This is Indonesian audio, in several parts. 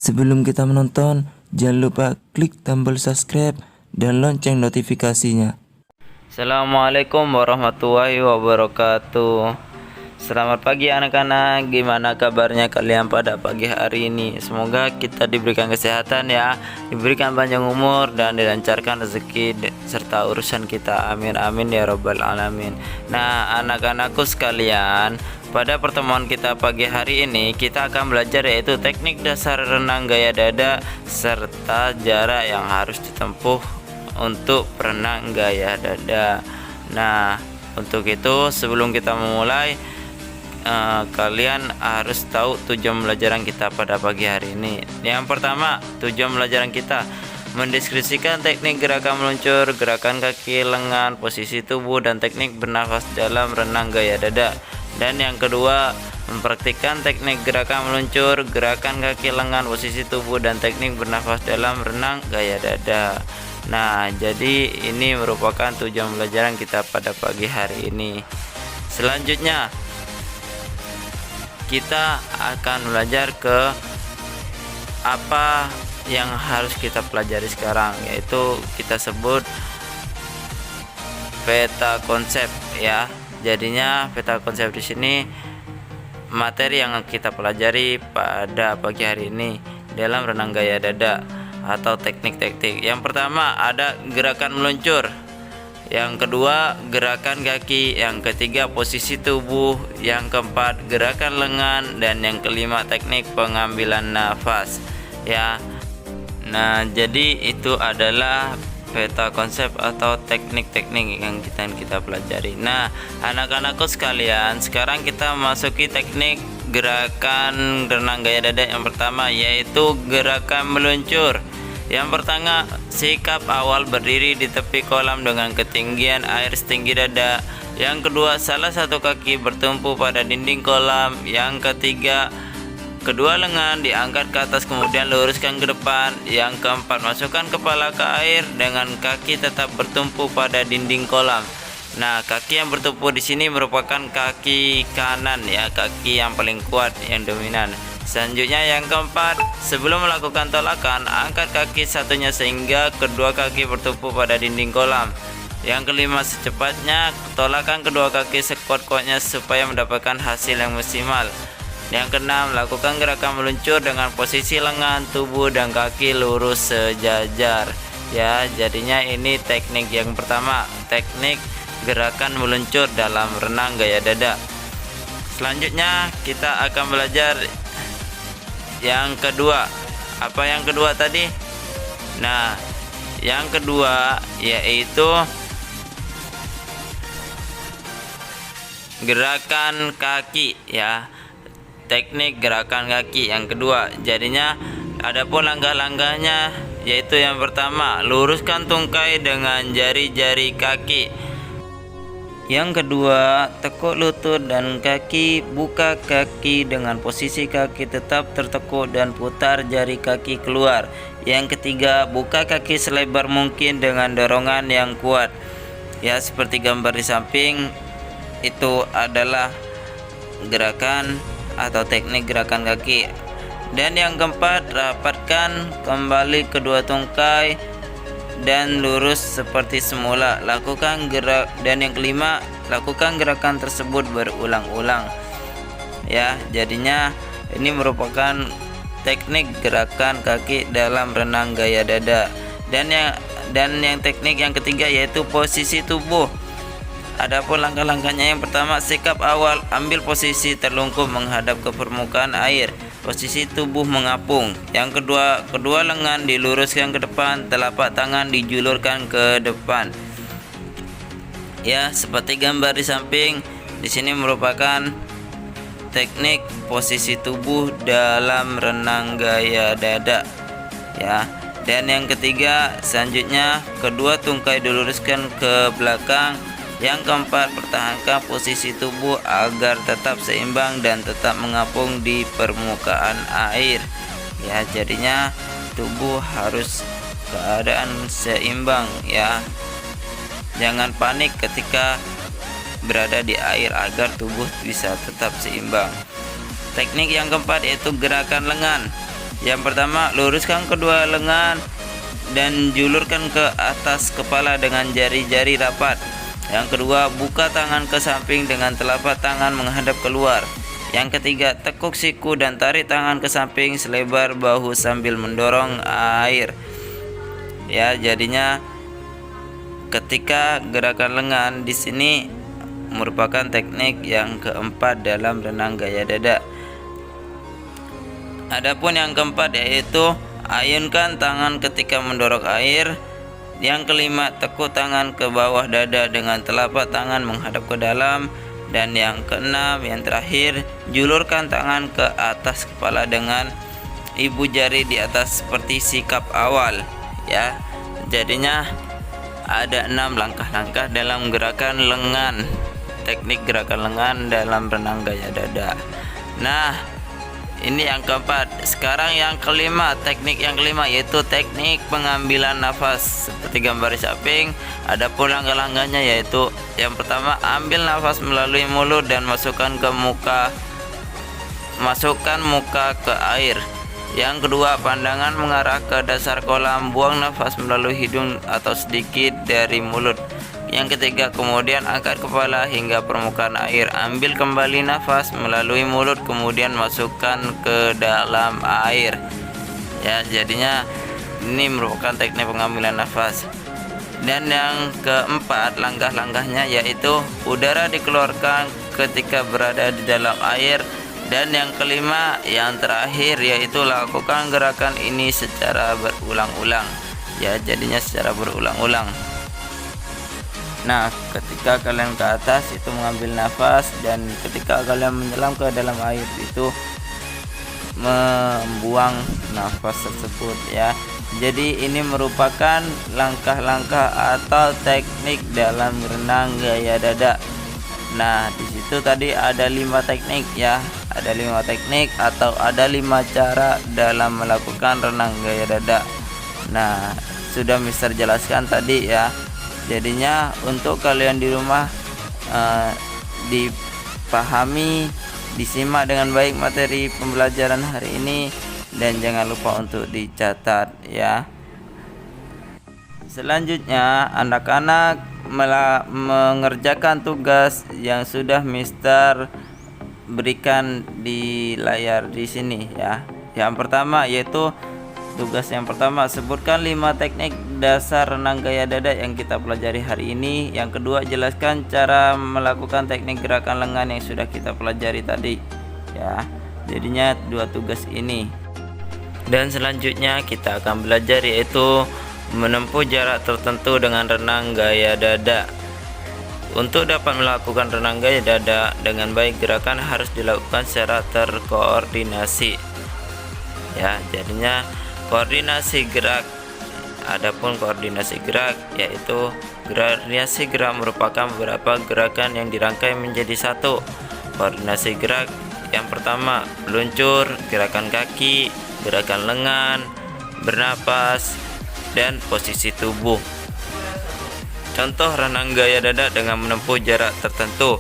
Sebelum kita menonton, jangan lupa klik tombol subscribe dan lonceng notifikasinya. Assalamualaikum warahmatullahi wabarakatuh. Selamat pagi anak-anak. Gimana kabarnya kalian pada pagi hari ini? Semoga kita diberikan kesehatan ya, diberikan panjang umur dan dilancarkan rezeki serta urusan kita. Amin amin ya rabbal alamin. Nah, anak-anakku sekalian, pada pertemuan kita pagi hari ini kita akan belajar yaitu teknik dasar renang gaya dada serta jarak yang harus ditempuh untuk berenang gaya dada. Nah, untuk itu sebelum kita memulai, kalian harus tahu tujuan pelajaran kita pada pagi hari ini. Yang pertama, tujuan pelajaran kita mendeskripsikan teknik gerakan meluncur, gerakan kaki, lengan, posisi tubuh, dan teknik bernafas dalam renang gaya dada. Dan yang kedua, mempraktikkan teknik gerakan meluncur, gerakan kaki, lengan, posisi tubuh, dan teknik bernafas dalam renang gaya dada. Nah, jadi ini merupakan tujuan pelajaran kita pada pagi hari ini. Selanjutnya, kita akan belajar ke apa yang harus kita pelajari sekarang, yaitu kita sebut peta konsep ya. Jadinya peta konsep di sini materi yang kita pelajari pada pagi hari ini dalam renang gaya dada atau teknik-teknik. Yang pertama ada gerakan meluncur, yang kedua gerakan kaki, yang ketiga posisi tubuh, yang keempat gerakan lengan, dan yang kelima teknik pengambilan nafas ya. Nah, jadi itu adalah peta konsep atau teknik-teknik yang kita pelajari. Nah, anak-anakku sekalian, sekarang kita masuki teknik gerakan renang gaya dada yang pertama, yaitu gerakan meluncur. Yang pertama, sikap awal berdiri di tepi kolam dengan ketinggian air setinggi dada. Yang kedua, salah satu kaki bertumpu pada dinding kolam. Yang ketiga, kedua lengan diangkat ke atas kemudian luruskan ke depan. Yang keempat, masukkan kepala ke air dengan kaki tetap bertumpu pada dinding kolam. Nah, kaki yang bertumpu di sini merupakan kaki kanan ya, kaki yang paling kuat, yang dominan. Selanjutnya yang keempat, sebelum melakukan tolakan, angkat kaki satunya sehingga kedua kaki bertumpu pada dinding kolam. Yang kelima, secepatnya tolakan kedua kaki sekuat-kuatnya supaya mendapatkan hasil yang maksimal. Yang keenam, lakukan gerakan meluncur dengan posisi lengan, tubuh, dan kaki lurus sejajar. Ya, jadinya ini teknik yang pertama, teknik gerakan meluncur dalam renang gaya dada. Selanjutnya kita akan belajar yang kedua. Apa yang kedua tadi? Nah, yang kedua yaitu gerakan kaki ya. Teknik gerakan kaki yang kedua. Jadinya adapun langkah-langkahnya yaitu yang pertama, luruskan tungkai dengan jari-jari kaki. Yang kedua, tekuk lutut dan kaki, buka kaki dengan posisi kaki tetap tertekuk dan putar jari kaki keluar. Yang ketiga, buka kaki selebar mungkin dengan dorongan yang kuat. Ya, seperti gambar di samping, itu adalah gerakan atau teknik gerakan kaki. Dan yang keempat, rapatkan kembali kedua tungkai dan lurus seperti semula. Dan yang kelima, lakukan gerakan tersebut berulang-ulang ya. Jadinya ini merupakan teknik gerakan kaki dalam renang gaya dada. Dan yang teknik yang ketiga yaitu posisi tubuh. Adapun langkah-langkahnya, yang pertama, sikap awal, ambil posisi terlungkup menghadap ke permukaan air. Posisi tubuh mengapung. Yang kedua, kedua lengan diluruskan ke depan, telapak tangan dijulurkan ke depan. Ya, seperti gambar di samping. Di sini merupakan teknik posisi tubuh dalam renang gaya dada. Ya. Dan yang ketiga, selanjutnya kedua tungkai diluruskan ke belakang. Yang keempat, pertahankan posisi tubuh agar tetap seimbang dan tetap mengapung di permukaan air. Ya, jadinya tubuh harus keadaan seimbang ya. Jangan panik ketika berada di air agar tubuh bisa tetap seimbang. Teknik yang keempat yaitu gerakan lengan. Yang pertama, luruskan kedua lengan dan julurkan ke atas kepala dengan jari-jari rapat. Yang kedua, buka tangan ke samping dengan telapak tangan menghadap keluar. Yang ketiga, tekuk siku dan tarik tangan ke samping selebar bahu sambil mendorong air. Ya, jadinya ketika gerakan lengan di sini merupakan teknik yang keempat dalam renang gaya dada. Adapun yang keempat yaitu ayunkan tangan ketika mendorong air. Yang kelima, tekuk tangan ke bawah dada dengan telapak tangan menghadap ke dalam. Dan yang keenam, yang terakhir, julurkan tangan ke atas kepala dengan ibu jari di atas seperti sikap awal. Ya, jadinya ada 6 langkah-langkah dalam gerakan lengan, teknik gerakan lengan dalam renang gaya dada. Nah, ini yang keempat. Sekarang yang kelima, teknik yang kelima yaitu teknik pengambilan nafas seperti gambar di samping. Adapun langkah-langkahnya yaitu yang pertama, ambil nafas melalui mulut dan masukkan muka ke air. Yang kedua, pandangan mengarah ke dasar kolam, buang nafas melalui hidung atau sedikit dari mulut. Yang ketiga, kemudian angkat kepala hingga permukaan air, ambil kembali nafas melalui mulut, kemudian masukkan ke dalam air. Ya, jadinya ini merupakan teknik pengambilan nafas. Dan yang keempat, langkah-langkahnya yaitu udara dikeluarkan ketika berada di dalam air. Dan yang kelima, yang terakhir yaitu lakukan gerakan ini secara berulang-ulang. Ya, jadinya secara berulang-ulang. Nah, ketika kalian ke atas itu mengambil nafas, dan ketika kalian menyelam ke dalam air itu membuang nafas tersebut ya. Jadi ini merupakan langkah-langkah atau teknik dalam renang gaya dada. Nah, di situ tadi ada 5 teknik ya. Ada 5 teknik atau ada 5 cara dalam melakukan renang gaya dada. Nah, sudah Mister jelaskan tadi ya. Jadinya untuk kalian di rumah dipahami, disimak dengan baik materi pembelajaran hari ini, dan jangan lupa untuk dicatat ya. Selanjutnya, anak-anak mengerjakan tugas yang sudah Mister berikan di layar di sini ya. Yang pertama yaitu tugas yang pertama, sebutkan 5 teknik dasar renang gaya dada yang kita pelajari hari ini. Yang kedua, jelaskan cara melakukan teknik gerakan lengan yang sudah kita pelajari tadi ya. Jadinya 2 tugas ini. Dan selanjutnya kita akan belajar yaitu menempuh jarak tertentu dengan renang gaya dada. Untuk dapat melakukan renang gaya dada dengan baik, gerakan harus dilakukan secara terkoordinasi ya. Jadinya koordinasi gerak. Adapun koordinasi gerak yaitu koordinasi gerak merupakan beberapa gerakan yang dirangkai menjadi satu. Koordinasi gerak yang pertama, meluncur, gerakan kaki, gerakan lengan, bernapas, dan posisi tubuh. Contoh renang gaya dada dengan menempuh jarak tertentu.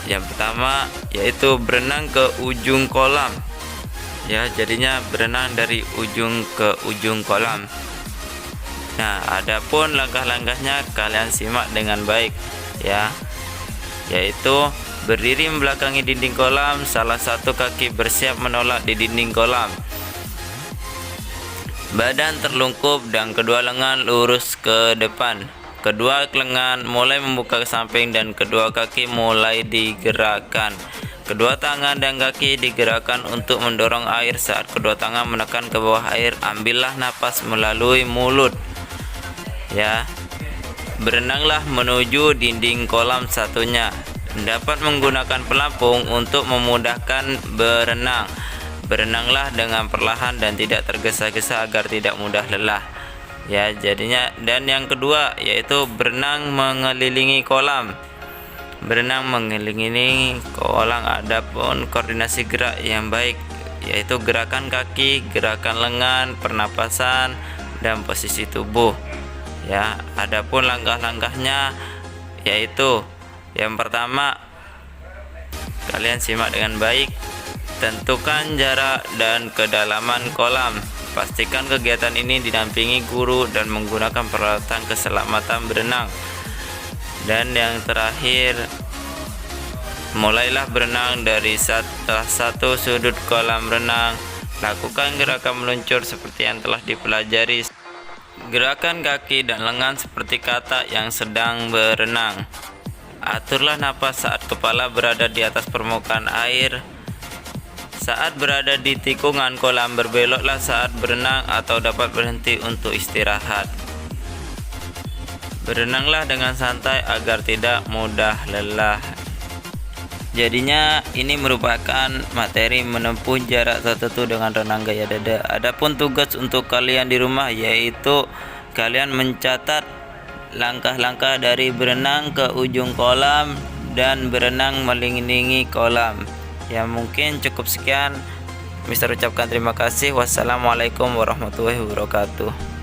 Yang pertama yaitu berenang ke ujung kolam. Ya, jadinya berenang dari ujung ke ujung kolam. Nah, adapun langkah-langkahnya kalian simak dengan baik ya. Yaitu berdiri membelakangi dinding kolam, salah satu kaki bersiap menolak di dinding kolam. Badan terlungkup dan kedua lengan lurus ke depan. Kedua lengan mulai membuka ke samping dan kedua kaki mulai digerakkan. Kedua tangan dan kaki digerakkan untuk mendorong air. Saat kedua tangan menekan ke bawah air, ambillah napas melalui mulut. Ya. Berenanglah menuju dinding kolam satunya. Dapat menggunakan pelampung untuk memudahkan berenang. Berenanglah dengan perlahan dan tidak tergesa-gesa agar tidak mudah lelah. Ya, jadinya. Dan yang kedua yaitu berenang mengelilingi kolam. Berenang mengelilingi kolam. Adapun koordinasi gerak yang baik yaitu gerakan kaki, gerakan lengan, pernapasan, dan posisi tubuh. Ya, adapun langkah-langkahnya yaitu yang pertama, kalian simak dengan baik. Tentukan jarak dan kedalaman kolam. Pastikan kegiatan ini didampingi guru dan menggunakan peralatan keselamatan berenang. Dan yang terakhir, mulailah berenang dari satu sudut kolam renang. Lakukan gerakan meluncur seperti yang telah dipelajari. Gerakan kaki dan lengan seperti katak yang sedang berenang. Aturlah napas saat kepala berada di atas permukaan air. Saat berada di tikungan kolam, berbeloklah saat berenang atau dapat berhenti untuk istirahat. Berenanglah dengan santai agar tidak mudah lelah. Jadinya ini merupakan materi menempuh jarak tertentu dengan renang gaya dada. Adapun tugas untuk kalian di rumah yaitu kalian mencatat langkah-langkah dari berenang ke ujung kolam dan berenang mengelilingi kolam. Ya mungkin cukup sekian. Mister ucapkan terima kasih. Wassalamualaikum warahmatullahi wabarakatuh.